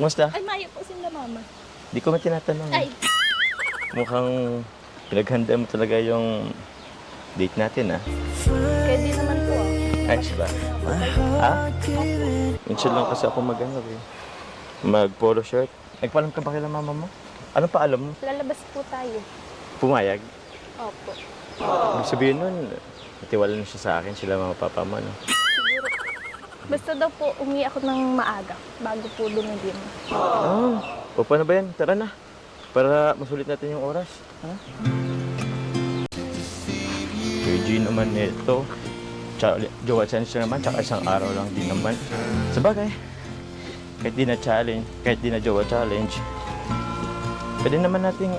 Kumusta? Ay, mayo po sila mama. Di ko man tinatanong. Ay, Mukhang pinaghanda mo talaga yung date natin, ah. kaya di naman po ah. Ayos ba? Ha? Minsan lang kasi ako mag-polo shirt. Nagpaalam ka ba kay mama mo? Ano pa alam mo? Lalabas po tayo. Pumayag? Opo. Ibig sabihin nun, natiwala na siya sa akin, sila mga papa mo, no? Siguro. Basta daw po, uwi ako ng maaga bago po dumilim. O paano ba yan? Tara na. Para masulit natin yung oras. Ha? Eugene naman nito. Jowa challenge naman, tsaka isang araw lang din naman. Sabagay, kahit di na challenge, kahit di na jowa challenge, pwede naman nating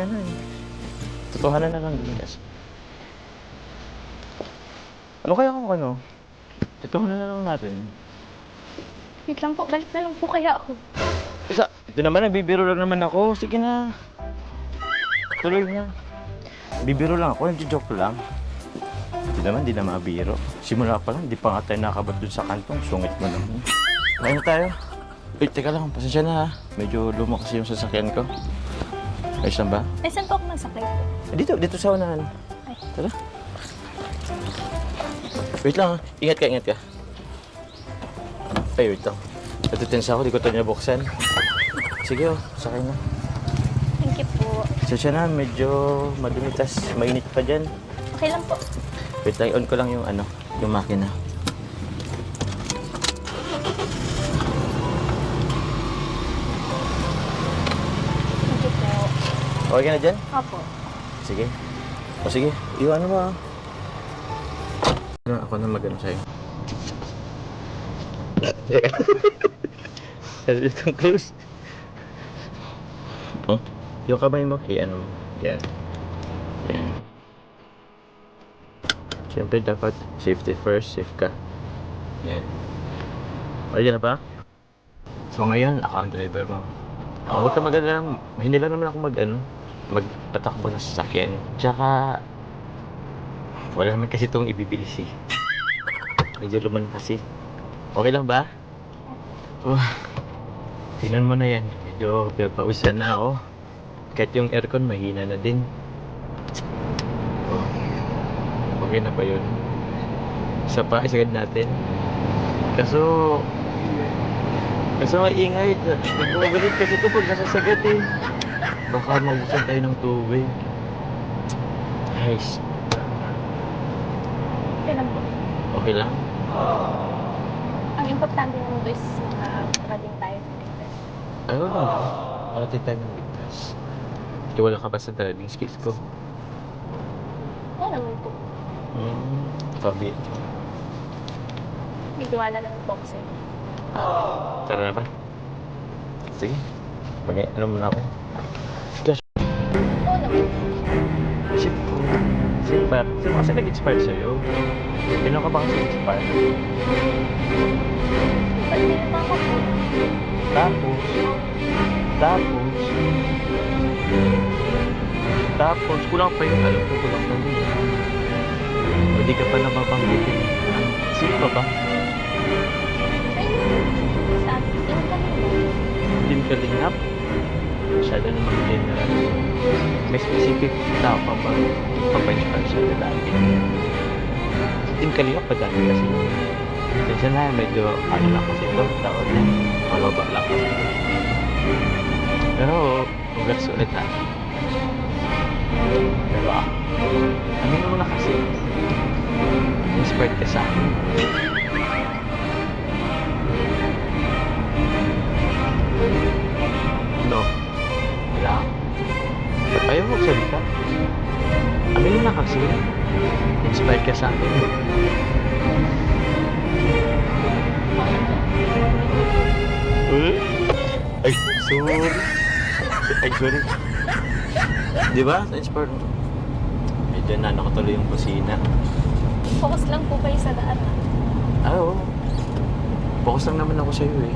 totohanan na lang din. Yes. Ano kaya kung totohanan na lang natin. Wait lang po, galit na lang po kaya ako. Ito naman, nagbibiro lang naman ako. Sige na. Tuloy na. Bibiro lang ako, nag-joke lang. Di na mabiro. Simula pa lang, di pa nga tayo nakabat dun sa kantong. Sungit mo naman. Kain na tayo. Uy, teka lang, pasensya na ha. Medyo luma kasi yung sasakyan ko. Ayos lang ba? Ay, saan po ako nagsakay po? Dito sa unahan. Ay. Tara. Wait lang ha. Ingat ka. Ay, wait lang. Natutens ako, di ko ito nabuksan. Sige sakay na. Thank you po. Pasensya na, medyo madumi, tas mainit pa dyan. Okay lang po. Wait lang, on ko lang yung yung makina. Thank you po. Okay ka na dyan? Opo. Sige. O sige, iwan mo ah. Ako na mag-ano sa'yo. Sabi itong close. Oh, yung kamay mo, ano mo. Yan. Siyempre dapat safety first, safe ka. Yan. Okay na ba? So ngayon, ako ang driver mo. Huwag ka mag-alala, hindi lang naman ako magpatakbo ng sasakyan. Tsaka, wala naman kasi itong ibibilis eh. Medyo luman kasi. Okay lang ba? Tingnan mo na yan. Medyo pinagpawisan na ako. Kahit yung aircon, mahina na din. Okay na ba yun? Isa pa, isagad natin. Kaso maingay. Nagbubulit kasi ito pag nasasagad eh. Baka maubusan tayo ng tubig. Guys, Okay lang po. okay lang? Ang importante naman po is makarating tayo ng ligtas. Ayun na. Parating tayo ng ligtas. Wala ka ba sa driving skills ko? Oo naman po. Pabit. May tiwala naman po ako sa'yo. Tara na ba? Sige. Ano muna ako? Oo naman. Shit po. Sino ba? Sino kasi nag-inspire sa'yo? Sino ka ba kasi nag-inspire? Ba't may ako po? Tapos, kulang pa yun. Alam ko, kulang pa yun. Hindi ka pa nababanggitin. Sino ka ba? Ay, sa akin, yung kanina. Team Kalingap? Masyado naman general. May specific tao pa ba? Papa-inspire sa lalaki. Team Kalingap pa dami kasi. Kasi na, medyo lang kasi ito. Taon na. Mababa lang kasi. Pero, congrats ulit ha. Pero ano mo na kasi, inspired ka sa akin. No? Wala. Ba't ayaw mo magsalita? Amin mo na kasi, inspired ka sa akin. Ay, sorry. Ay, sorry. Di ba? Sa-inspire mo. Medyo nakatuloy yung kusina. Focus lang po kayo sa daan. Oo. Focus lang naman ako sa'yo eh.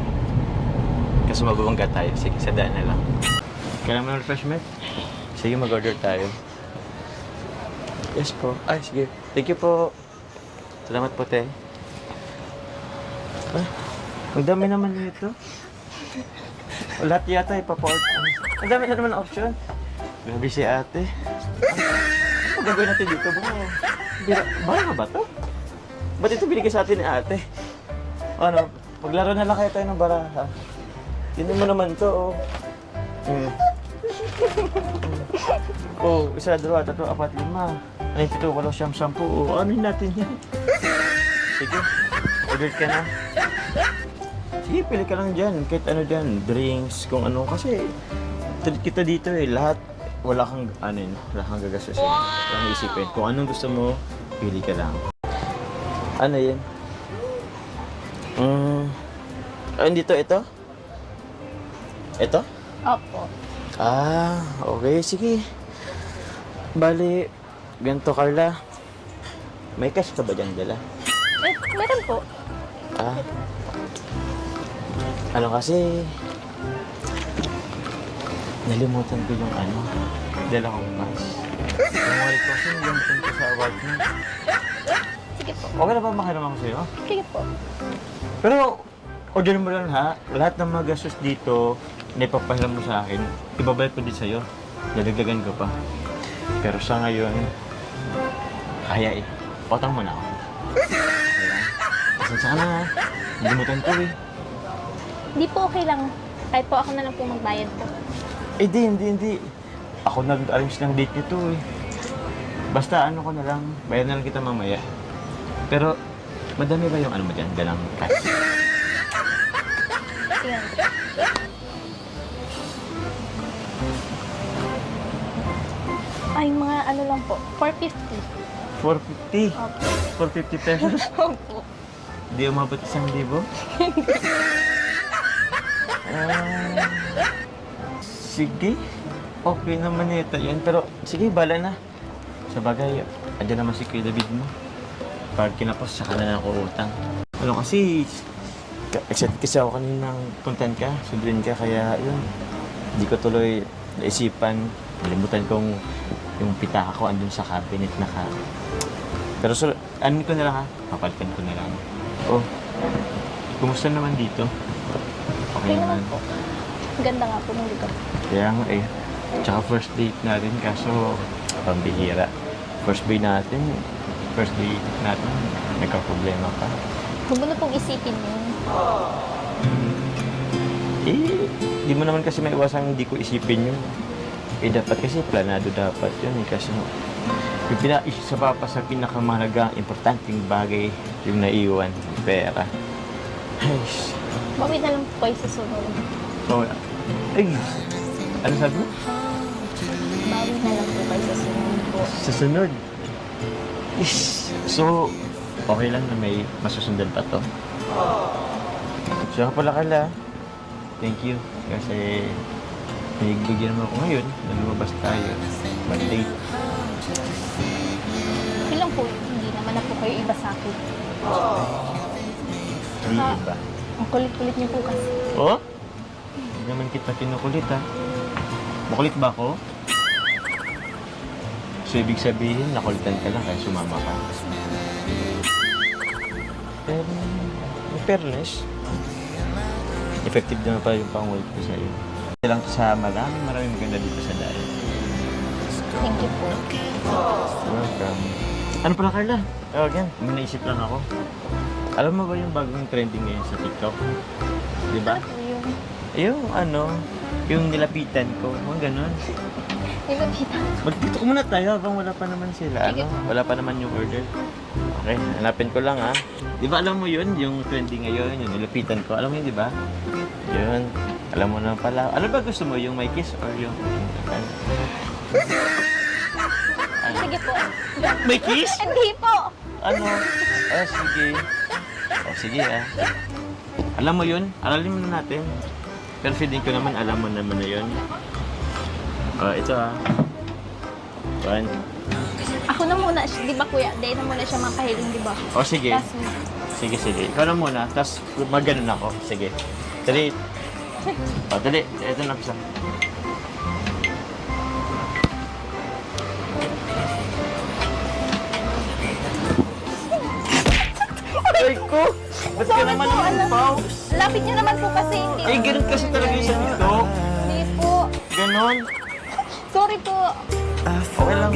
Kasi mababangga tayo. Sige, sa daan na lang. Kailangan mo ng refreshment? Sige, mag-order tayo. Yes po. Ay, sige. Thank you po. Salamat po, te. Ang dami naman nito. Lahat yata ipapa-order. Ang dami na naman ng option. Grabe si ate. Ano gagawin natin dito? Bara ba to? Ba't ito binigay sa atin ni ate? Ano, maglaro na lang kaya tayo ng baraha. Yun mo naman to, oh. Oh, isa, dalawa, tatlo, apat, lima. Ano yung pito, walo, siyam, sampu. Oh, ano natin yan? Sige, order ka na. Sige, pili ka lang dyan. Kahit ano dyan, drinks, kung ano. Kasi, treat kita dito eh. Lahat, wala kang, wala kang gagastusin. Wala kang isipin. Kung anong gusto mo, pili ka lang. Ano yun? Ayun dito, ito? Ito? Opo. Ah, okay. Sige. Bali, ganito Carla. May cash ka ba dyan dala? Meron po. Ah. Ano kasi, nalimutan ko yung dala kong cash. Yung wallet ko kasi nalimutan ko sa apartment. Sige po. Okay na ba makiramang ko sa'yo? Sige po. Pero, order mo lang ha. Lahat ng mga gastos dito, na ipapahiram mo sa akin, ibabalik ko din sa'yo. Dadagdagan ko pa. Pero sa ngayon, kaya eh. Utang mo na ako. Kaya, pasensya ka na ha. Nalimutan ko eh. Hindi po okay lang. Kahit po ako na lang po magbayad po. Eh hindi. Ako nag-arrange ng date nito eh. Basta ano ko na lang, bayad na lang kita mamaya. Pero, madami ba yung mo dyan? Dalang cash? Ayan. Ay, mga ano lang po. 450. 450? Opo. 450 pesos? Opo. Di umabot 1,000? Sige. Okay naman ito yan. Pero sige, bala na. Sa bagay, andyan naman si Kuya David mo. Pag kinapos, saka na ako utang. Ano kasi, excited kasi ako kaninang content ka, sundin ka, kaya yun. Hindi ko tuloy naisipan, nalimutan kong yung pitaka ko andun sa cabinet na ka. Pero anin ko na lang ha, papalitan ko na lang. Oh, kumusta naman dito? Okay naman. po. Ganda nga po ng lugar. Kaya nga eh. Tsaka first date natin, kaso pambihira. First date natin, nagka-problema pa. Huwag mo na pong isipin yun. Eh, di mo naman kasi maiwasang hindi ko isipin yun. Eh, dapat kasi planado dapat yun eh. Kasi yung isa pa sa pinakamahalaga, importanteng bagay yung naiwan, pera. Ay, Bawi na lang po kayo sa sunod. oh, ay, ano sabi mo? Bawi na lang po kayo sa sunod po. Sa sunod. So, okay lang na may masusundan pa to. So, ako pala Carla. Thank you. Kasi nagbigyan mo ako ngayon na lumabas tayo. Mag-date. Okay lang po yun. Hindi naman na po kayo iba sa akin. Hindi iba. Ang kulit-kulit niyo po kasi. Oh? Hindi naman kita kinukulit ha. Makulit ba ako? So, ibig sabihin, nakulitan ka lang kaya sumama ka. Pero, in fairness, effective naman pala yung pangulit ko sa'yo. Ito lang sa maraming maganda dito sa Dayo. Thank you po. Welcome. Ano pala, Carla? Again, may naisip lang ako. Alam mo ba yung bagong trending ngayon sa TikTok? Di ba? Ano yun? Yung nilapitan ko, mga ganun. Nilapitan. Magdito ko muna tayo habang wala pa naman sila. Sige. Wala pa naman yung order. Okay, hanapin ko lang ha. Di ba alam mo yun, yung trending ngayon, yung nilapitan ko. Alam mo yun, di ba? Yun. Alam mo na pala. Ano ba gusto mo, yung may kiss or yung... Sige po. May kiss? Hindi po. Ano? Sige. Sige Alam mo yun? Aralin mo na natin. Pero feeling ko naman, alam mo naman na yun. Ito One. Ako na muna. Di ba kuya? Dahil na muna siya makahiling, di ba? Sige. Tapos, Sige. Ikaw na muna. Tapos mag-ganon ako. Sige. Dali. Dali. Ito na pisa. Ay ko! Ba't ka naman umimpaw? Lapit niyo naman po kasi hindi. Ay, ganun kasi talaga yung sa TikTok. Hindi po. Ganon. Sorry po. Okay lang.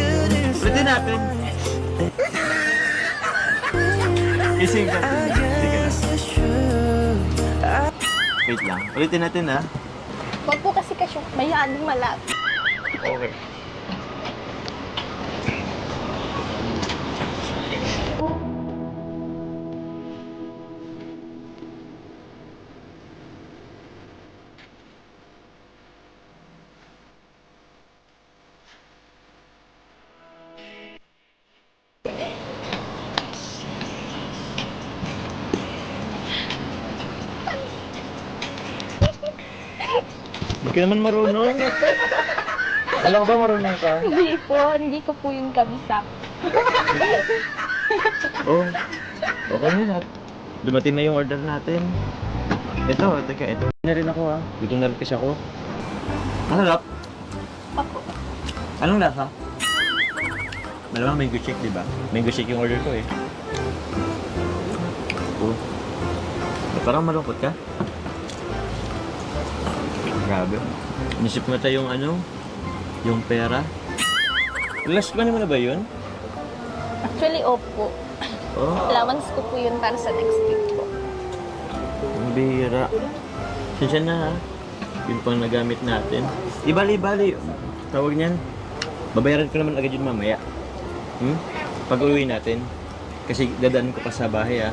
Ulitin natin. Ising ka. Sige na. Wait lang. Ulitin natin ha. Huwag po kasi masyadong malapit. Okay. Hindi ka naman marunong. Alam ko ba marunong ka? Hindi ko po yung kabisa. Oh, okay na lahat. Dumating na yung order natin. Ito, teka, ito na rin ako ha. Gutom na rin kasi ako. Masarap. Ako. Anong lasa? Malamang mango shake, di ba? Mango shake yung order ko eh. Oh. Parang malungkot ka? Grabe. Inisip mo tayo yung ano? Yung pera? Last money mo na ba yun? Actually, opo. Oh, Allowance ko po yun para sa next week po. ang bihira. Sinsya na ha. Yun pang nagamit natin. Ibali-bali. Tawag niyan. Babayaran ko naman agad yun mamaya. Pag uwi natin. Kasi dadaan ko pa sa bahay ha.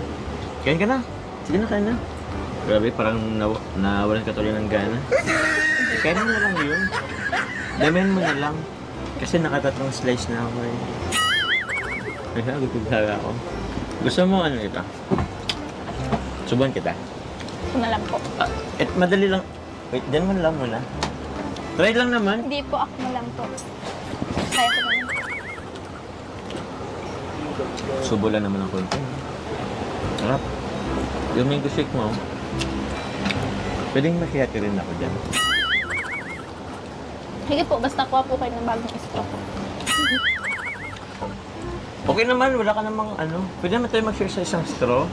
Kain ka na. Sige na, kain na. Grabe, parang nawalan ka tuloy ng gana. Kain mo na lang yun. Damihan mo na lang. Kasi nakatatlong slice na ako eh. Ay, gutom talaga ako. Gusto mo ano ito? Subuhan kita. Ito na lang po. Madali lang. Wait, dyan mo lang muna. Try lang naman. Hindi po, ako na lang po. Kaya ko naman. Subo lang naman ang konti. Sarap. Yung mango shake mo, pwedeng makihati rin ako dyan. Sige po, basta kuha po kayo ng bagong stock. Okay naman, wala ka namang ano. Pwede naman tayo mag-share sa isang straw.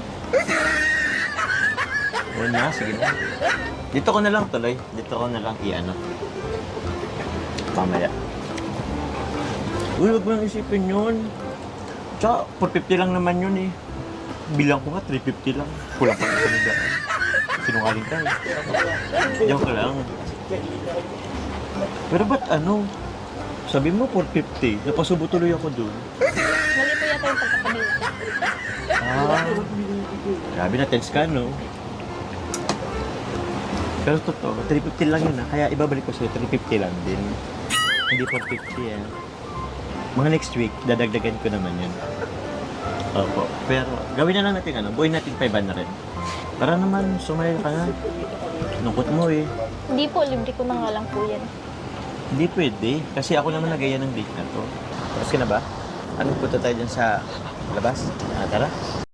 Oo na, sige na. Dito ko na lang tuloy. Dito ko na lang i-ano. Mamaya. Uy, huwag mo nang isipin yun. Tsaka, 450 lang naman yun eh. Bilang ko nga, 350 lang. Kulang pa isa na dyan. Sinungaling ka eh. Diyan ko lang. Pero ba't ano? Sabi mo 450. Napasubo tuloy ako dun. Mali po yata yung pagkakabila. Grabe na tense ka, no? Pero totoo, 350 lang yun kaya ibabalik ko sa'yo, 350 lang din. Hindi 450 yan. Mga next week, dadagdagan ko naman yun. Opo. Pero gawin na lang natin buuin natin 500. Para naman sumaya ka na. Lungkot mo eh. Hindi po, libre ko na nga lang po yan. Hindi pwede, kasi ako naman nagaya ng date na to. Tapos ka na ba? Anong punta tayo dyan sa labas? Tara.